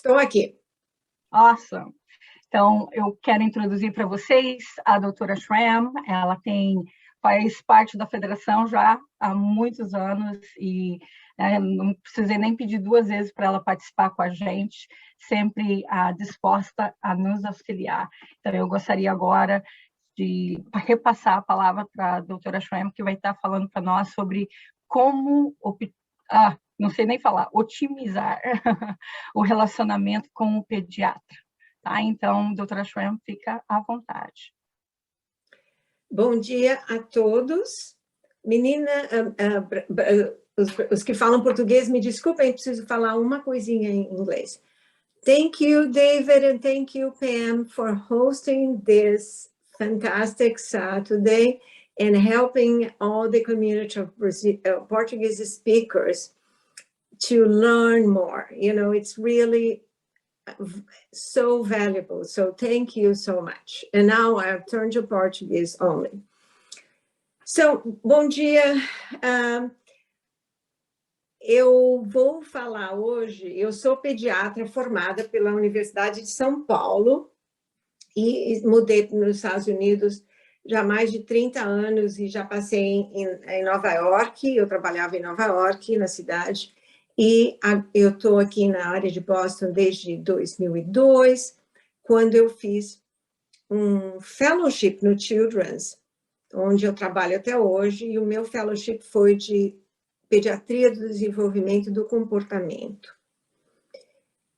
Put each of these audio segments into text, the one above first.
Estou aqui. Awesome. Então, eu quero introduzir para vocês a doutora Schramm. Ela faz parte da federação já há muitos anos e não precisei nem pedir 2 vezes para ela participar com a gente, sempre disposta a nos auxiliar. Então, eu gostaria agora de repassar a palavra para a doutora Schramm, que vai estar falando para nós sobre como não sei nem falar, otimizar o relacionamento com o pediatra. Tá? Então, doutora Schramm, fica à vontade. Bom dia a todos. Menina, os que falam português, me desculpem, preciso falar uma coisinha em inglês. Thank you, David, and thank you, Pam, for hosting this fantastic today and helping all the community of Portuguese speakers to learn more. You know, it's really so valuable. So thank you so much. And now I'll turn to Portuguese only. So, bom dia. Eu vou falar hoje, eu sou pediatra formada pela Universidade de São Paulo e mudei para os Estados Unidos já há mais de 30 anos e já passei em Nova York, eu trabalhava em Nova York, na cidade, e eu estou aqui na área de Boston desde 2002, quando eu fiz um fellowship no Children's, onde eu trabalho até hoje, e o meu fellowship foi de Pediatria do Desenvolvimento do Comportamento.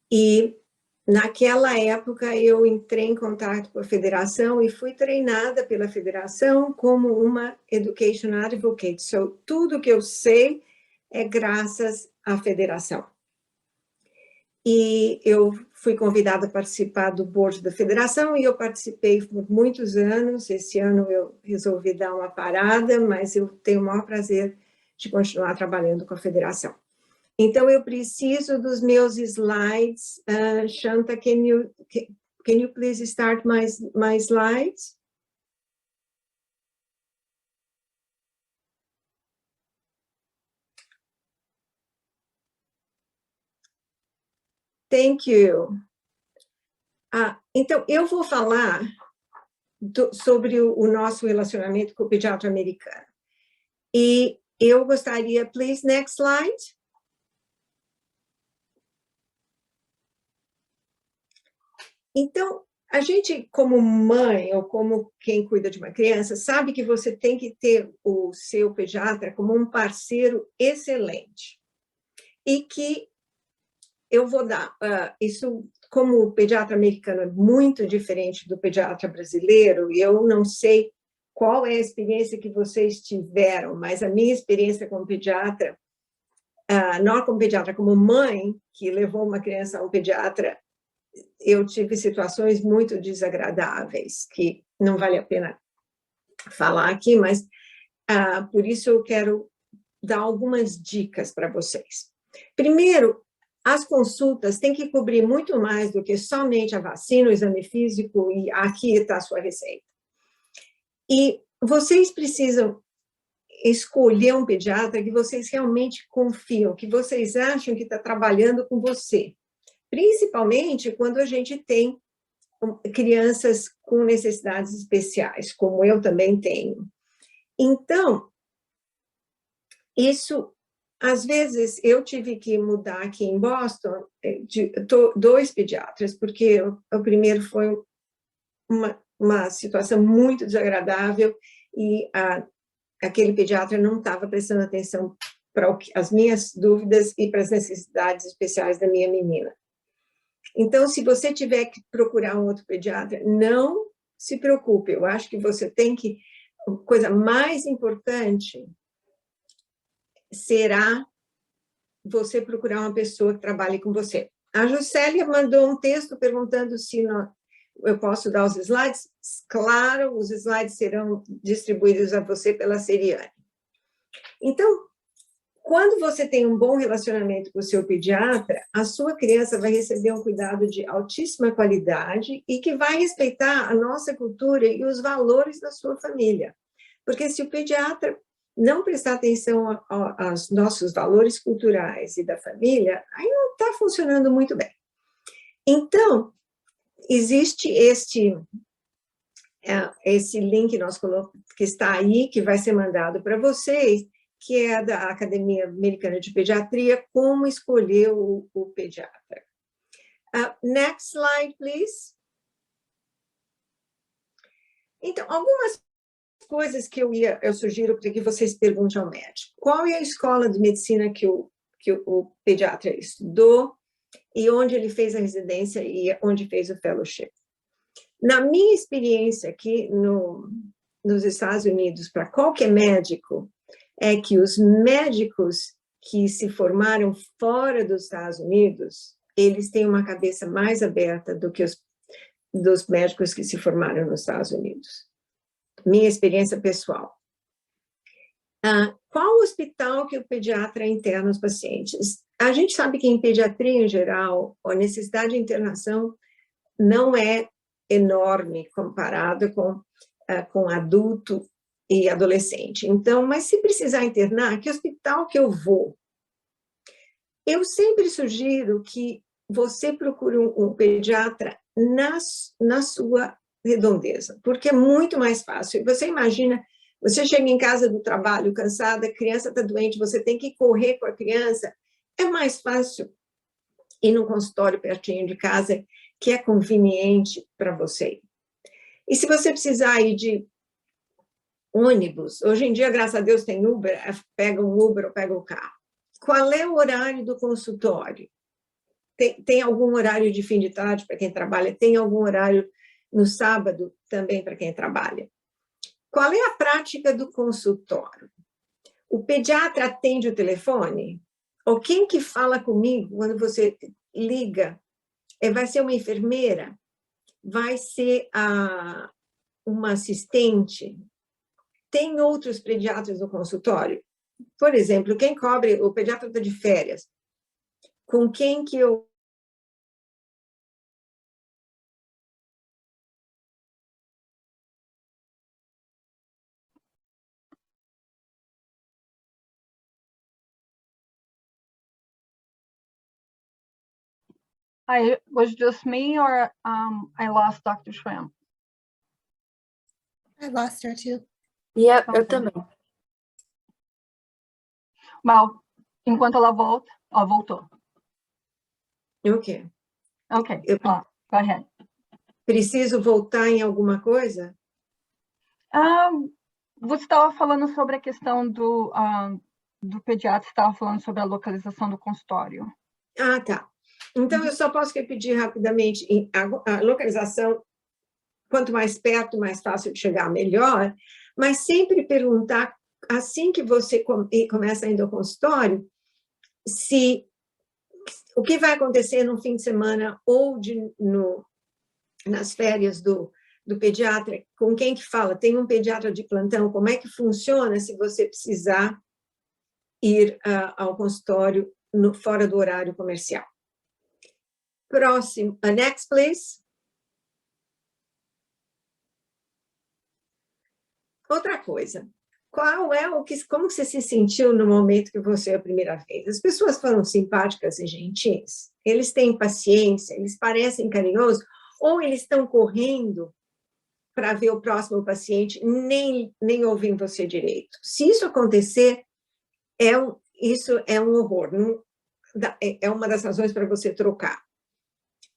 E naquela época eu entrei em contato com a federação e fui treinada pela federação como uma Education Advocate. So, tudo que eu sei é graças à federação. E eu fui convidada a participar do board da federação e eu participei por muitos anos. Esse ano eu resolvi dar uma parada, mas eu tenho o maior prazer de continuar trabalhando com a federação. Então, eu preciso dos meus slides. Shanta, can you please start my slides? Thank you. Então, eu vou falar sobre o nosso relacionamento com o pediatra americano. E eu gostaria, please, next slide. Então, a gente, como mãe, ou como quem cuida de uma criança, sabe que você tem que ter o seu pediatra como um parceiro excelente. E que eu vou dar, isso, como o pediatra americano é muito diferente do pediatra brasileiro, e eu não sei qual é a experiência que vocês tiveram, mas a minha experiência como pediatra, não como pediatra, como mãe, que levou uma criança ao pediatra, eu tive situações muito desagradáveis, que não vale a pena falar aqui, mas por isso eu quero dar algumas dicas para vocês. Primeiro, as consultas têm que cobrir muito mais do que somente a vacina, o exame físico, e aqui está a sua receita. E vocês precisam escolher um pediatra que vocês realmente confiam, que vocês acham que está trabalhando com você. Principalmente quando a gente tem crianças com necessidades especiais, como eu também tenho. Então, isso, às vezes, eu tive que mudar aqui em Boston, 2 pediatras, porque o primeiro foi uma situação muito desagradável e aquele pediatra não estava prestando atenção para as minhas dúvidas e para as necessidades especiais da minha menina. Então, se você tiver que procurar um outro pediatra, não se preocupe. Eu acho que você tem que... A coisa mais importante será você procurar uma pessoa que trabalhe com você. A Juscelia mandou um texto perguntando se eu posso dar os slides. Claro, os slides serão distribuídos a você pela Seriane. Então, quando você tem um bom relacionamento com o seu pediatra, a sua criança vai receber um cuidado de altíssima qualidade e que vai respeitar a nossa cultura e os valores da sua família. Porque se o pediatra não prestar atenção aos nossos valores culturais e da família, aí não está funcionando muito bem. Então, existe esse link que está aí, que vai ser mandado para vocês, que é da Academia Americana de Pediatria, como escolher o pediatra. Next slide, please. Então, algumas coisas que eu sugiro para que vocês perguntem ao médico. Qual é a escola de medicina que o pediatra estudou e onde ele fez a residência e onde fez o fellowship? Na minha experiência aqui nos Estados Unidos, para qualquer médico, é que os médicos que se formaram fora dos Estados Unidos, eles têm uma cabeça mais aberta do que dos médicos que se formaram nos Estados Unidos. Minha experiência pessoal. Qual hospital que o pediatra interna os pacientes? A gente sabe que em pediatria, em geral, a necessidade de internação não é enorme comparado com adulto e adolescente. Então, mas se precisar internar, que hospital que eu vou? Eu sempre sugiro que você procure um pediatra na sua redondeza, porque é muito mais fácil. Você imagina, você chega em casa do trabalho cansada, a criança está doente, você tem que correr com a criança, é mais fácil ir num consultório pertinho de casa, que é conveniente para você. E se você precisar ir de ônibus, hoje em dia, graças a Deus, tem Uber, pega um Uber ou pega o carro. Qual é o horário do consultório? Tem algum horário de fim de tarde para quem trabalha? Tem algum horário no sábado também para quem trabalha? Qual é a prática do consultório? O pediatra atende o telefone? Ou quem que fala comigo quando você liga? Vai ser uma enfermeira? Vai ser uma assistente? Tem outros pediatras no consultório? Por exemplo, quem cobre, o pediatra está de férias. Com quem que eu... Was just me or I lost Dr. Schramm? I lost her too. Yep, eu também. Mal, enquanto ela volta, voltou. Ok. Ok, go ahead. Preciso voltar em alguma coisa? Você estava falando sobre a questão do pediatra, estava falando sobre a localização do consultório. Tá. Então, eu só posso repetir rapidamente. A localização, quanto mais perto, mais fácil de chegar, melhor. Mas sempre perguntar, assim que você começa a ir ao consultório, o que vai acontecer no fim de semana ou nas férias do pediatra, com quem que fala? Tem um pediatra de plantão? Como é que funciona se você precisar ir ao consultório fora do horário comercial? Próximo. Next, please. Outra coisa. Como você se sentiu no momento que você é a primeira vez? As pessoas foram simpáticas e gentis? Eles têm paciência? Eles parecem carinhosos? Ou eles estão correndo para ver o próximo paciente, nem ouvem você direito? Se isso acontecer, isso é um horror. É uma das razões para você trocar.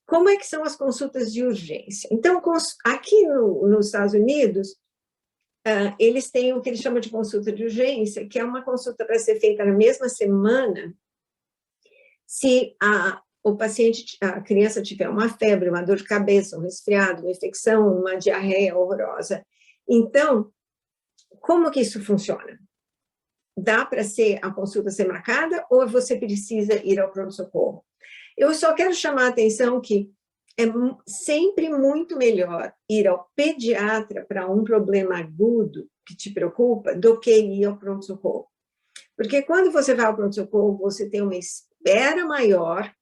Como é que são as consultas de urgência? Então, aqui nos Estados Unidos, eles têm o que eles chamam de consulta de urgência, que é uma consulta para ser feita na mesma semana, se a criança tiver uma febre, uma dor de cabeça, um resfriado, uma infecção, uma diarreia horrorosa. Então, como que isso funciona? Dá para a consulta ser marcada ou você precisa ir ao pronto-socorro? Eu só quero chamar a atenção que é sempre muito melhor ir ao pediatra para um problema agudo que te preocupa do que ir ao pronto-socorro. Porque quando você vai ao pronto-socorro, você tem uma espera maior,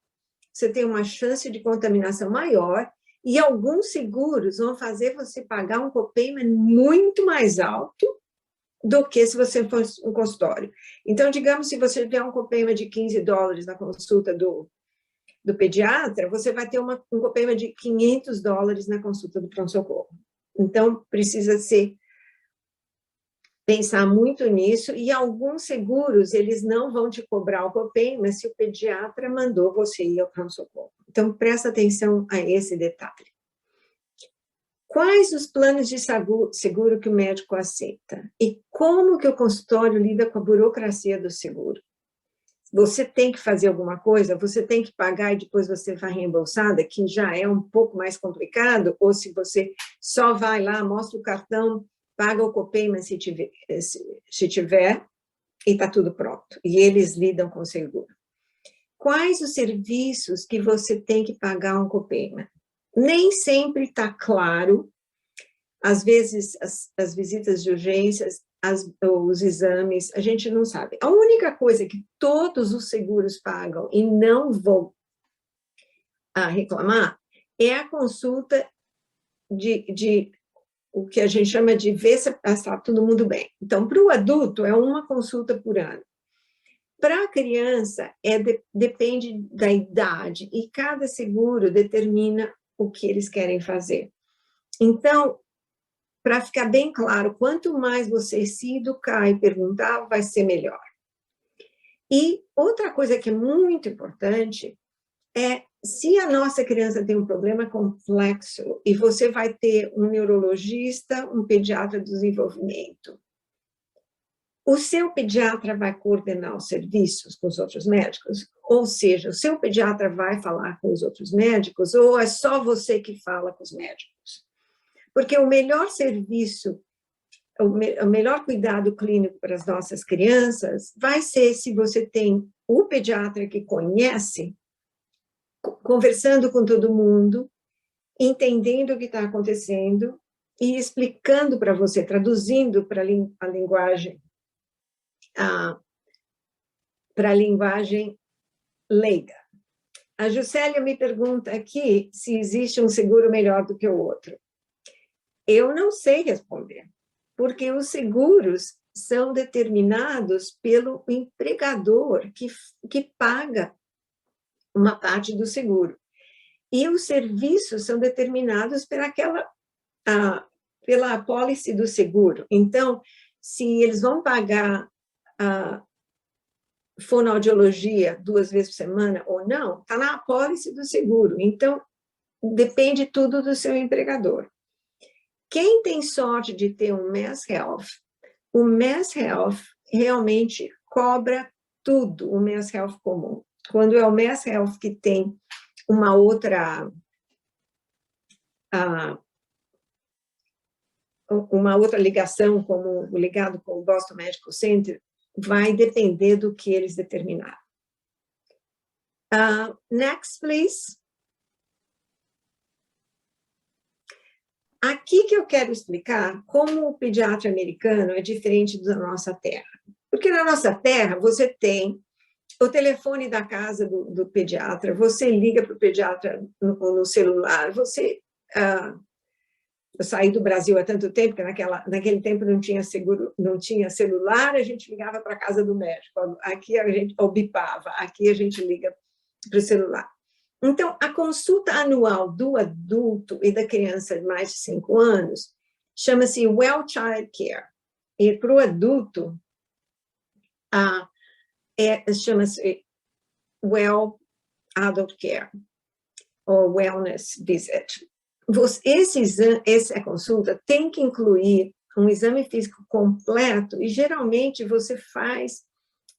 você tem uma chance de contaminação maior e alguns seguros vão fazer você pagar um copayment muito mais alto do que se você fosse um consultório. Então, digamos, se você tiver um copayment de $15 na consulta do do pediatra, você vai ter um copayment de $500 na consulta do pronto-socorro. Então, precisa pensar muito nisso, e alguns seguros, eles não vão te cobrar o copayment se o pediatra mandou você ir ao pronto-socorro. Então, presta atenção a esse detalhe. Quais os planos de seguro que o médico aceita? E como que o consultório lida com a burocracia do seguro? Você tem que fazer alguma coisa, você tem que pagar e depois você vai reembolsada, que já é um pouco mais complicado, ou se você só vai lá, mostra o cartão, paga o copayment se tiver, e está tudo pronto. E eles lidam com o seguro. Quais os serviços que você tem que pagar um copayment? Nem sempre está claro. Às vezes, as visitas de urgências, os exames, a gente não sabe. A única coisa que todos os seguros pagam e não vão reclamar é a consulta de o que a gente chama de ver se está todo mundo bem. Então, para o adulto, é uma consulta por ano. Para a criança, depende da idade, e cada seguro determina o que eles querem fazer. Então, para ficar bem claro, quanto mais você se educar e perguntar, vai ser melhor. E outra coisa que é muito importante é, se a nossa criança tem um problema complexo, e você vai ter um neurologista, um pediatra do desenvolvimento, o seu pediatra vai coordenar os serviços com os outros médicos? Ou seja, o seu pediatra vai falar com os outros médicos, ou é só você que fala com os médicos? Porque o melhor serviço, o melhor cuidado clínico para as nossas crianças vai ser se você tem o pediatra que conhece, conversando com todo mundo, entendendo o que está acontecendo e explicando para você, traduzindo para a linguagem leiga. A Juscelia me pergunta aqui se existe um seguro melhor do que o outro. Eu não sei responder, porque os seguros são determinados pelo empregador que paga uma parte do seguro. E os serviços são determinados pela apólice do seguro. Então, se eles vão pagar a fonoaudiologia 2 vezes por semana ou não, está na apólice do seguro. Então, depende tudo do seu empregador. Quem tem sorte de ter um Mass Health, o Mass Health realmente cobra tudo, o Mass Health comum. Quando é o Mass Health que tem uma outra ligação, como o ligado com o Boston Medical Center, vai depender do que eles determinaram. Next, please. Aqui que eu quero explicar como o pediatra americano é diferente da nossa terra. Porque na nossa terra, você tem o telefone da casa do pediatra, você liga para o pediatra no celular, eu saí do Brasil há tanto tempo, que naquele tempo não tinha seguro, não tinha celular, a gente ligava para a casa do médico. Aqui a gente bipava, aqui a gente liga para o celular. Então, a consulta anual do adulto e da criança de mais de 5 anos chama-se Well Child Care. E para o adulto, chama-se Well Adult Care, ou Wellness Visit. Essa consulta tem que incluir um exame físico completo, e geralmente você faz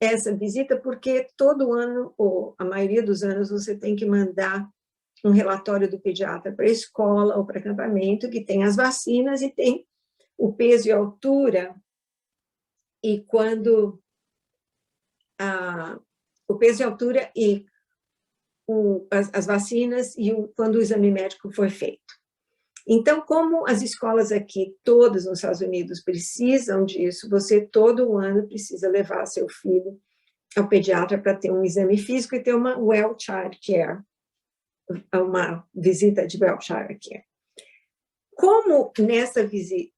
essa visita porque todo ano, ou a maioria dos anos, você tem que mandar um relatório do pediatra para a escola ou para acampamento, que tem as vacinas e tem o peso e a altura, e quando o peso e a altura e as vacinas e quando o exame médico foi feito. Então, como as escolas aqui, todas nos Estados Unidos, precisam disso, você todo ano precisa levar seu filho ao pediatra para ter um exame físico e ter uma Well Child Care, uma visita de Well Child Care. Como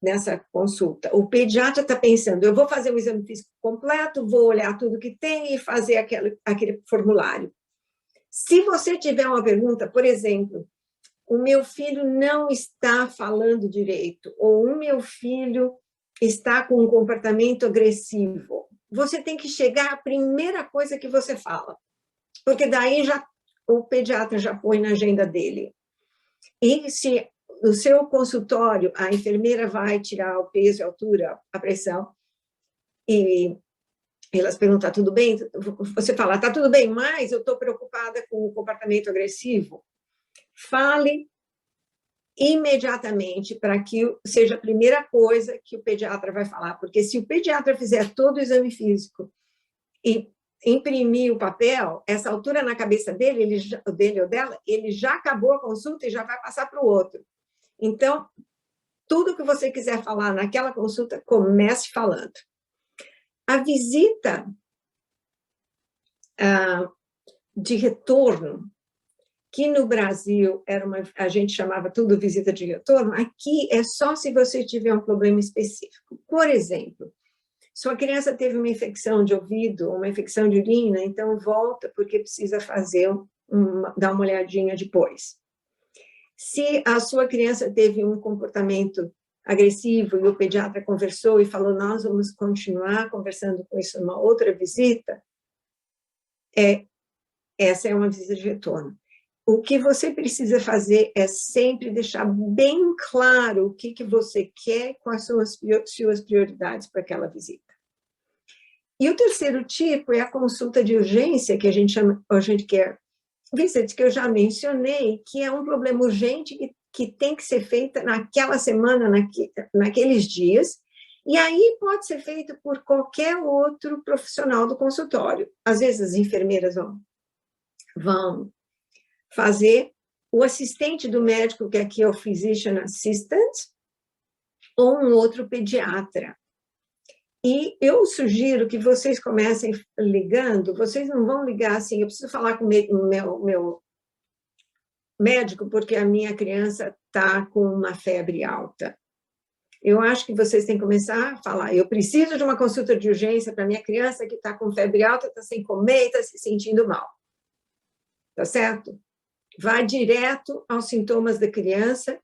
nessa consulta, o pediatra está pensando, eu vou fazer um exame físico completo, vou olhar tudo que tem e fazer aquele formulário. Se você tiver uma pergunta, por exemplo, o meu filho não está falando direito, ou o meu filho está com um comportamento agressivo, você tem que chegar à primeira coisa que você fala, porque daí já o pediatra já põe na agenda dele. E se no seu consultório a enfermeira vai tirar o peso, a altura, a pressão, e elas perguntam, tudo bem? Você fala, tá tudo bem, mas eu estou preocupada com o comportamento agressivo. Fale imediatamente para que seja a primeira coisa que o pediatra vai falar, porque se o pediatra fizer todo o exame físico e imprimir o papel, essa altura na cabeça dele, dele ou dela, ele já acabou a consulta e já vai passar para o outro. Então, tudo que você quiser falar naquela consulta, comece falando. A visita de retorno, que no Brasil a gente chamava tudo visita de retorno, aqui é só se você tiver um problema específico. Por exemplo, sua criança teve uma infecção de ouvido, uma infecção de urina, então volta porque precisa dar uma olhadinha depois. Se a sua criança teve um comportamento agressivo e o pediatra conversou e falou, nós vamos continuar conversando com isso numa outra visita, essa é uma visita de retorno. O que você precisa fazer é sempre deixar bem claro o que você quer, quais são as suas prioridades para aquela visita. E o terceiro tipo é a consulta de urgência, que a gente chama urgent care visit, que eu já mencionei, que é um problema urgente que tem que ser feita naquela semana, naqueles dias, e aí pode ser feito por qualquer outro profissional do consultório. Às vezes as enfermeiras vão fazer, o assistente do médico, que aqui é o physician assistant, ou um outro pediatra. E eu sugiro que vocês comecem ligando, vocês não vão ligar assim, eu preciso falar com o meu médico porque a minha criança está com uma febre alta. Eu acho que vocês têm que começar a falar, eu preciso de uma consulta de urgência para minha criança que está com febre alta, está sem comer e está se sentindo mal. Tá certo? Vai direto aos sintomas da criança,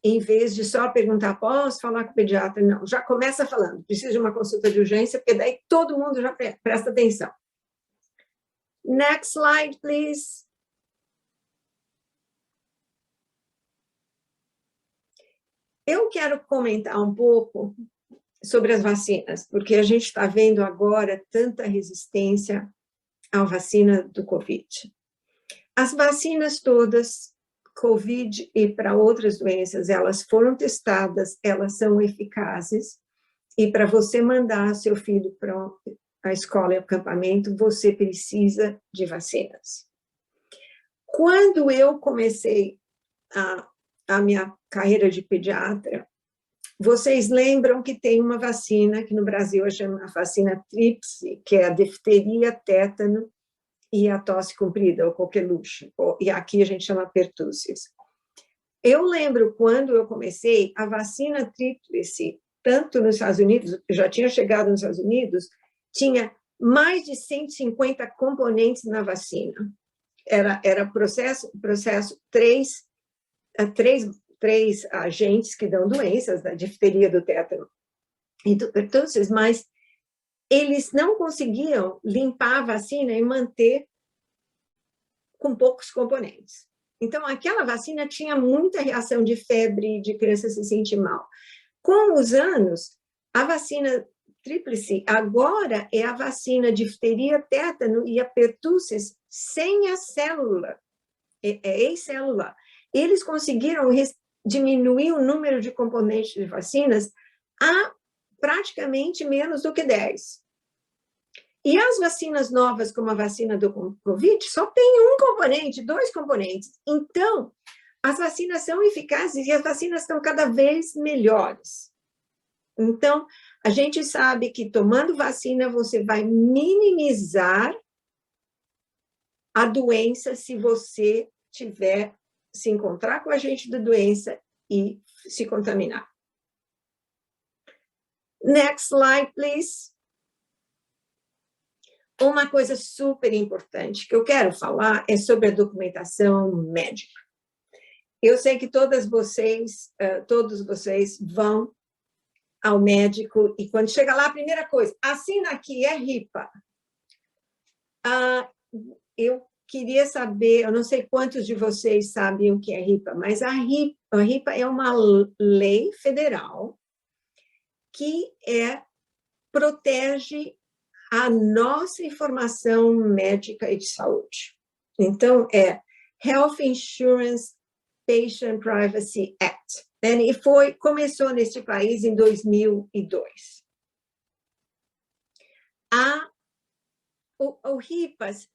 em vez de só perguntar, posso falar com o pediatra? Não, já começa falando, preciso de uma consulta de urgência, porque daí todo mundo já presta atenção. Next slide, please. Eu quero comentar um pouco sobre as vacinas, porque a gente está vendo agora tanta resistência à vacina do Covid. As vacinas todas, Covid e para outras doenças, elas foram testadas, elas são eficazes, e para você mandar seu filho para a escola e acampamento, você precisa de vacinas. Quando eu comecei a minha carreira de pediatra, vocês lembram que tem uma vacina, que no Brasil chama a vacina tríplice, que é a difteria, tétano e a tosse comprida, ou coqueluche, e aqui a gente chama pertussis. Eu lembro quando eu comecei, a vacina tríplice, tanto nos Estados Unidos, eu já tinha chegado nos Estados Unidos, tinha mais de 150 componentes na vacina. Era processo três agentes que dão doenças, da difteria, do tétano e do pertussis, mas eles não conseguiam limpar a vacina e manter com poucos componentes. Então, aquela vacina tinha muita reação de febre, de criança se sentir mal. Com os anos, a vacina tríplice agora é a vacina de difteria, tétano e a pertussis sem a célula, é acelular. Eles conseguiram diminuir o número de componentes de vacinas a praticamente menos do que 10. E as vacinas novas, como a vacina do Covid, só tem um componente, 2 componentes. Então, as vacinas são eficazes e as vacinas estão cada vez melhores. Então, a gente sabe que tomando vacina, você vai minimizar a doença se você se encontrar com o agente da doença e se contaminar. Next slide, please. uma coisa super importante que eu quero falar é sobre a documentação médica. Eu sei que todos vocês vão ao médico e quando chega lá, a primeira coisa, assina aqui, é RIPA. Eu queria saber, eu não sei quantos de vocês sabem o que é RIPA, mas a RIPA é uma lei federal que protege a nossa informação médica e de saúde. Então, é Health Insurance Patient Privacy Act. E começou neste país em 2002. O RIPAS,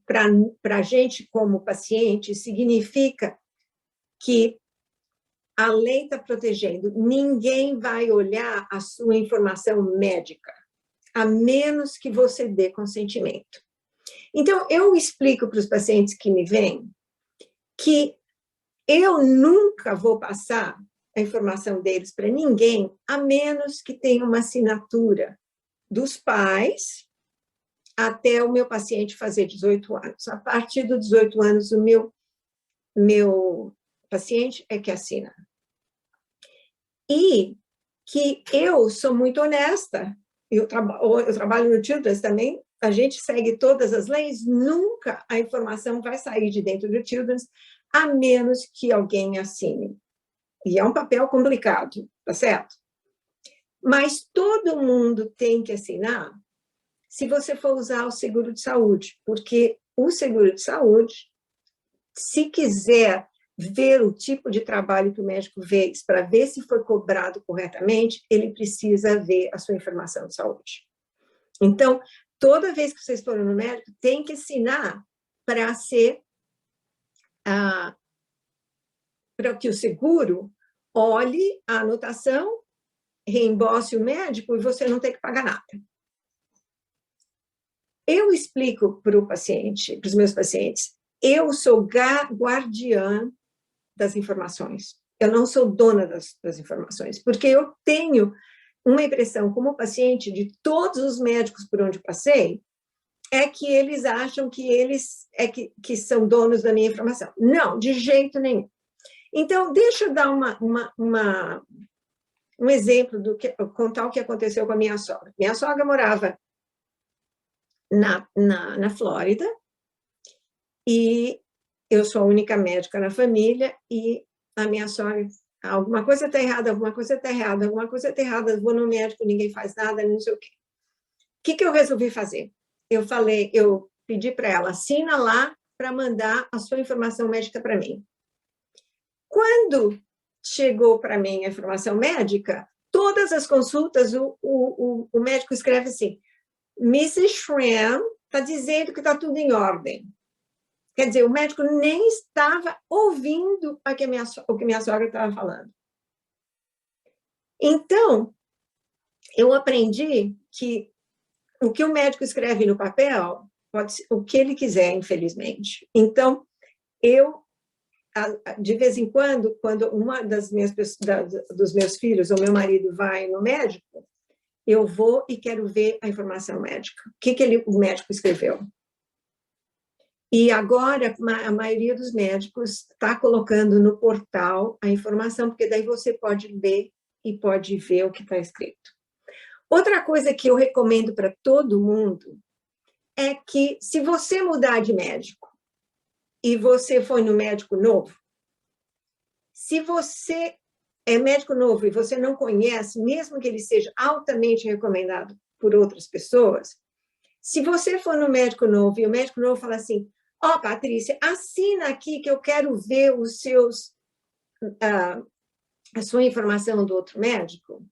para a gente como paciente, significa que a lei está protegendo. Ninguém vai olhar a sua informação médica, a menos que você dê consentimento. Então, eu explico para os pacientes que me vêm que eu nunca vou passar a informação deles para ninguém, a menos que tenha uma assinatura dos pais até o meu paciente fazer 18 anos. A partir dos 18 anos, o meu paciente é que assina. E que eu sou muito honesta, eu trabalho no Children's também, a gente segue todas as leis, nunca a informação vai sair de dentro do Children's, a menos que alguém assine. E é um papel complicado, tá certo? Mas todo mundo tem que assinar se você for usar o seguro de saúde, porque o seguro de saúde, se quiser ver o tipo de trabalho que o médico fez para ver se foi cobrado corretamente, ele precisa ver a sua informação de saúde. Então, toda vez que vocês forem no médico, tem que assinar para que o seguro olhe a anotação, reembolse o médico e você não tem que pagar nada. Eu explico para os meus pacientes, eu sou guardiã das informações. Eu não sou dona das informações, porque eu tenho uma impressão como paciente de todos os médicos por onde passei, é que eles acham que eles que são donos da minha informação. Não, de jeito nenhum. Então, deixa eu dar um exemplo contar o que aconteceu com a minha sogra. Minha sogra morava na Flórida, e eu sou a única médica na família, e a minha sogra, alguma coisa está errada, alguma coisa está errada, alguma coisa está errada, vou no médico, ninguém faz nada, não sei o quê. O que eu resolvi fazer? Eu pedi para ela, assina lá para mandar a sua informação médica para mim. Quando chegou para mim a informação médica, todas as consultas, o médico escreve assim, Mrs. Schramm está dizendo que está tudo em ordem. Quer dizer, o médico nem estava ouvindo o que minha sogra estava falando. Então, eu aprendi que o que o médico escreve no papel pode ser o que ele quiser, infelizmente. Então, de vez em quando uma dos meus filhos ou meu marido vai no médico, eu vou e quero ver a informação médica. O que o médico escreveu? E agora, a maioria dos médicos está colocando no portal a informação, porque daí você pode ler e pode ver o que está escrito. Outra coisa que eu recomendo para todo mundo é que, se você mudar de médico e você foi no médico novo, se você é médico novo e você não conhece, mesmo que ele seja altamente recomendado por outras pessoas, se você for no médico novo e o médico novo fala assim, Patrícia, assina aqui que eu quero ver a sua informação do outro médico,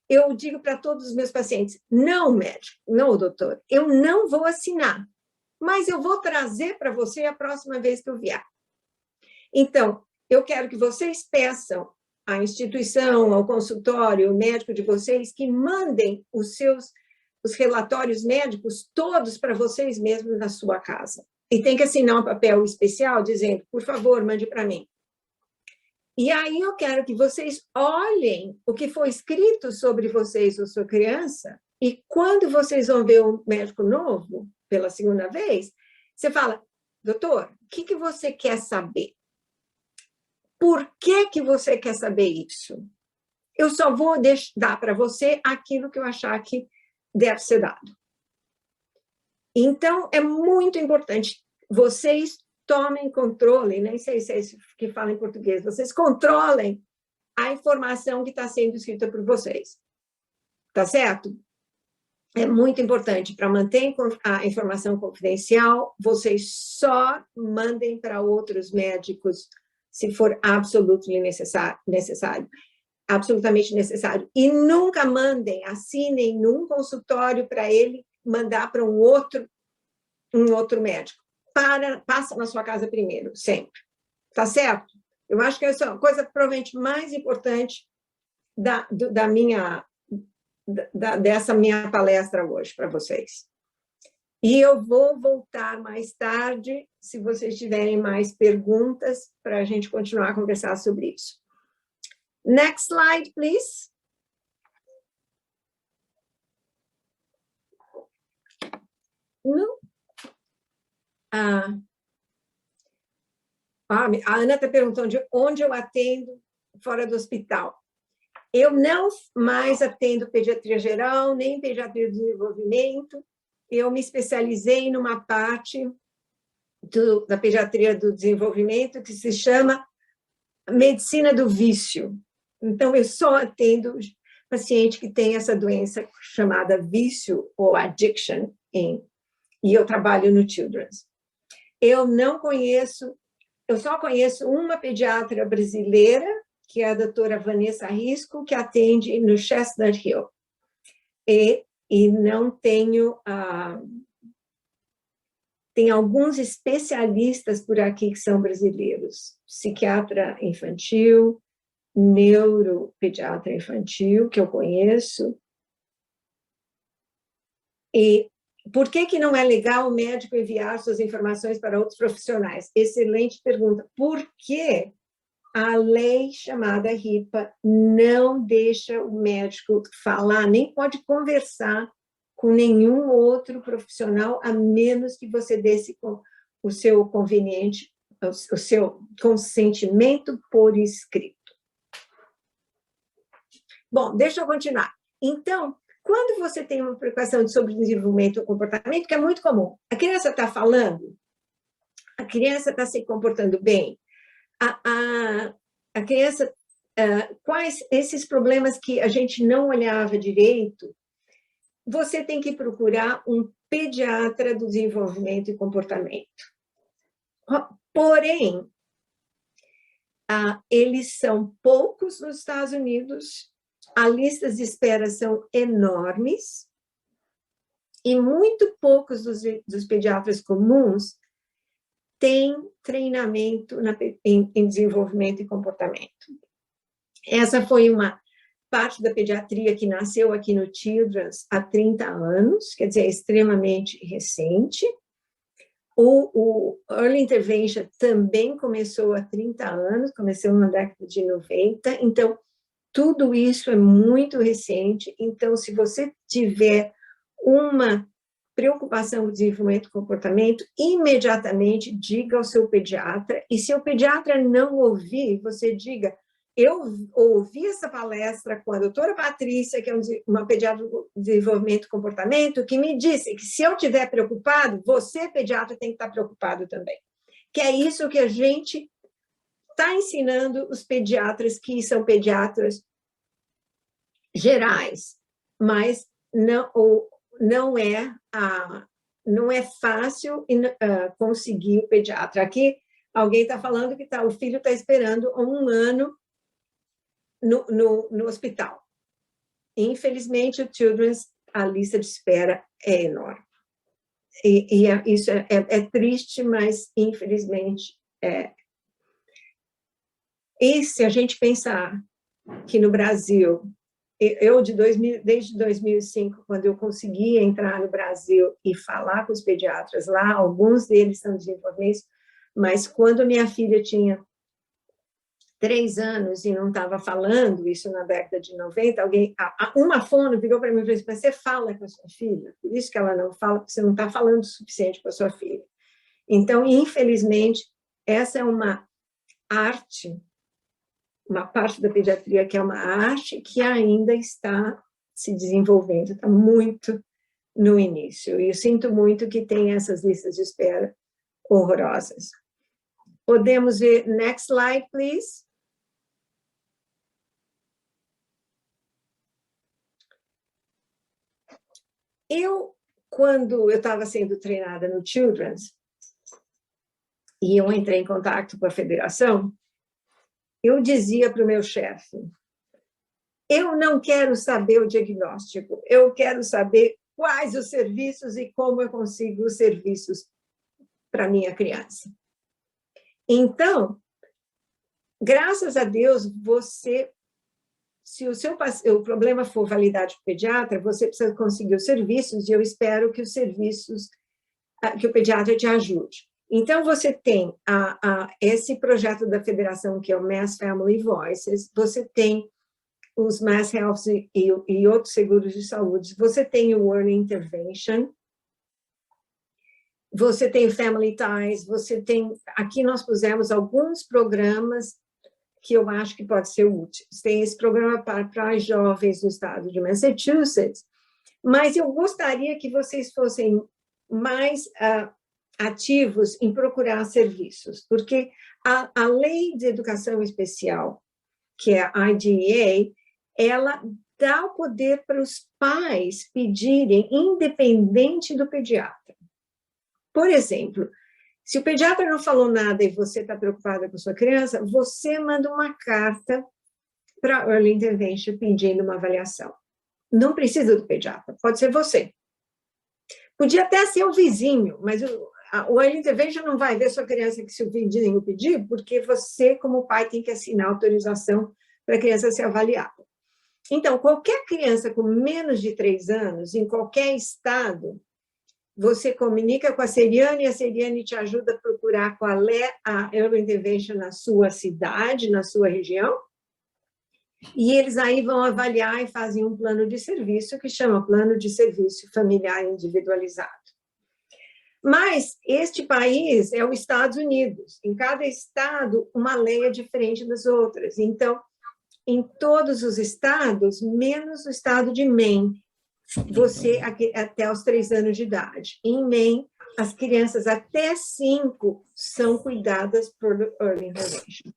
eu digo para todos os meus pacientes, não, médico, não, doutor, eu não vou assinar, mas eu vou trazer para você a próxima vez que eu vier. Então, eu quero que vocês peçam à instituição, ao consultório, ao médico de vocês, que mandem os relatórios médicos todos para vocês mesmos na sua casa. E tem que assinar um papel especial dizendo, por favor, mande para mim. E aí eu quero que vocês olhem o que foi escrito sobre vocês ou sua criança E quando vocês vão ver um médico novo, pela segunda vez, você fala, doutor, o que você quer saber? Por que você quer saber isso? Eu só vou dar para você aquilo que eu achar que deve ser dado. Então, é muito importante. Vocês tomem controle, nem sei se é isso que fala em português, vocês controlem a informação que está sendo escrita por vocês. Tá certo? É muito importante para manter a informação confidencial, vocês só mandem para outros médicos se for absolutamente necessário. Absolutamente necessário. E nunca mandem, assinem num consultório para ele mandar para um outro médico. Passa na sua casa primeiro, sempre. Tá certo? Eu acho que essa é a coisa provavelmente mais importante dessa minha palestra hoje para vocês. E eu vou voltar mais tarde, se vocês tiverem mais perguntas, para a gente continuar a conversar sobre isso. Next slide, please. A Ana está perguntando de onde eu atendo fora do hospital. Eu não mais atendo pediatria geral, nem pediatria do desenvolvimento. Eu me especializei numa parte da pediatria do desenvolvimento que se chama medicina do vício. Então, eu só atendo paciente que tem essa doença chamada vício ou addiction, e eu trabalho no Children's. Eu só conheço uma pediatra brasileira, que é a doutora Vanessa Risco, que atende no Chestnut Hill. E não tenho... Tem alguns especialistas por aqui que são brasileiros. Psiquiatra infantil, neuropediatra infantil, que eu conheço. E por que não é legal o médico enviar suas informações para outros profissionais? Excelente pergunta. Por que a lei chamada HIPAA não deixa o médico falar, nem pode conversar com nenhum outro profissional, a menos que você desse o seu conveniente, o seu consentimento por escrito. Bom, deixa eu continuar. Então, quando você tem uma preocupação sobre desenvolvimento ou comportamento, que é muito comum, a criança está falando, a criança está se comportando bem, a criança, quais esses problemas que a gente não olhava direito, você tem que procurar um pediatra do desenvolvimento e comportamento. Porém, eles são poucos nos Estados Unidos, as listas de espera são enormes, e muito poucos dos pediatras comuns têm treinamento em desenvolvimento e comportamento. Essa foi uma parte da pediatria que nasceu aqui no Children's há 30 anos, quer dizer, é extremamente recente. O Early Intervention também começou há 30 anos, começou na década de 90, então, tudo isso é muito recente. Então, se você tiver uma preocupação com o desenvolvimento do comportamento, imediatamente diga ao seu pediatra, e se o pediatra não ouvir, você diga, eu ouvi essa palestra com a doutora Patrícia, que é uma pediatra de desenvolvimento e comportamento, que me disse que se eu estiver preocupado, você, pediatra, tem que estar preocupado também. Que é isso que a gente está ensinando os pediatras, que são pediatras gerais, mas não é fácil conseguir o pediatra. Aqui, alguém está falando que o filho está esperando 1 ano no hospital. Infelizmente, o Children's, a lista de espera é enorme. Isso é triste, mas, infelizmente, é. E se a gente pensar que no Brasil, desde 2005, quando eu consegui entrar no Brasil e falar com os pediatras lá, alguns deles são desenvolvimentos, mas quando minha filha tinha 3 anos e não estava falando, isso na década de 90, uma fono virou para mim e falou assim, mas você fala com a sua filha? Por isso que ela não fala, porque você não está falando o suficiente com a sua filha. Então, infelizmente, essa é uma arte, uma parte da pediatria que é uma arte que ainda está se desenvolvendo, está muito no início. E eu sinto muito que tem essas listas de espera horrorosas. Podemos ver, next slide, please. Quando eu estava sendo treinada no Children's, e eu entrei em contato com a federação, eu dizia para o meu chefe, eu não quero saber o diagnóstico, eu quero saber quais os serviços e como eu consigo os serviços para minha criança. Então, graças a Deus, se o problema for validade para o pediatra, você precisa conseguir os serviços, e eu espero que os serviços, que o pediatra te ajude. Então, você tem esse projeto da federação, que é o Mass Family Voices, você tem os Mass Health e outros seguros de saúde, você tem o Early Intervention, você tem o Family Ties, você tem... Aqui nós pusemos alguns programas que eu acho que pode ser útil. Tem esse programa para jovens do estado de Massachusetts, mas eu gostaria que vocês fossem mais ativos em procurar serviços, porque a Lei de Educação Especial, que é a IDEA, ela dá o poder para os pais pedirem, independente do pediatra. Por exemplo, se o pediatra não falou nada e você está preocupada com sua criança, você manda uma carta para a Early Intervention pedindo uma avaliação. Não precisa do pediatra, pode ser você. Podia até ser o vizinho, mas o Early Intervention não vai ver sua criança que se o vizinho pedir, porque você, como pai, tem que assinar autorização para a criança ser avaliada. Então, qualquer criança com menos de 3 anos, em qualquer estado, você comunica com a Seriane, e a Seriane te ajuda a procurar qual é a Early Intervention na sua cidade, na sua região, e eles aí vão avaliar e fazem um plano de serviço, que chama Plano de Serviço Familiar Individualizado. Mas este país é os Estados Unidos. Em cada estado, uma lei é diferente das outras. Então, em todos os estados, menos o estado de Maine, você até os 3 anos de idade. Em Maine, as crianças até 5 são cuidadas por Early Intervention.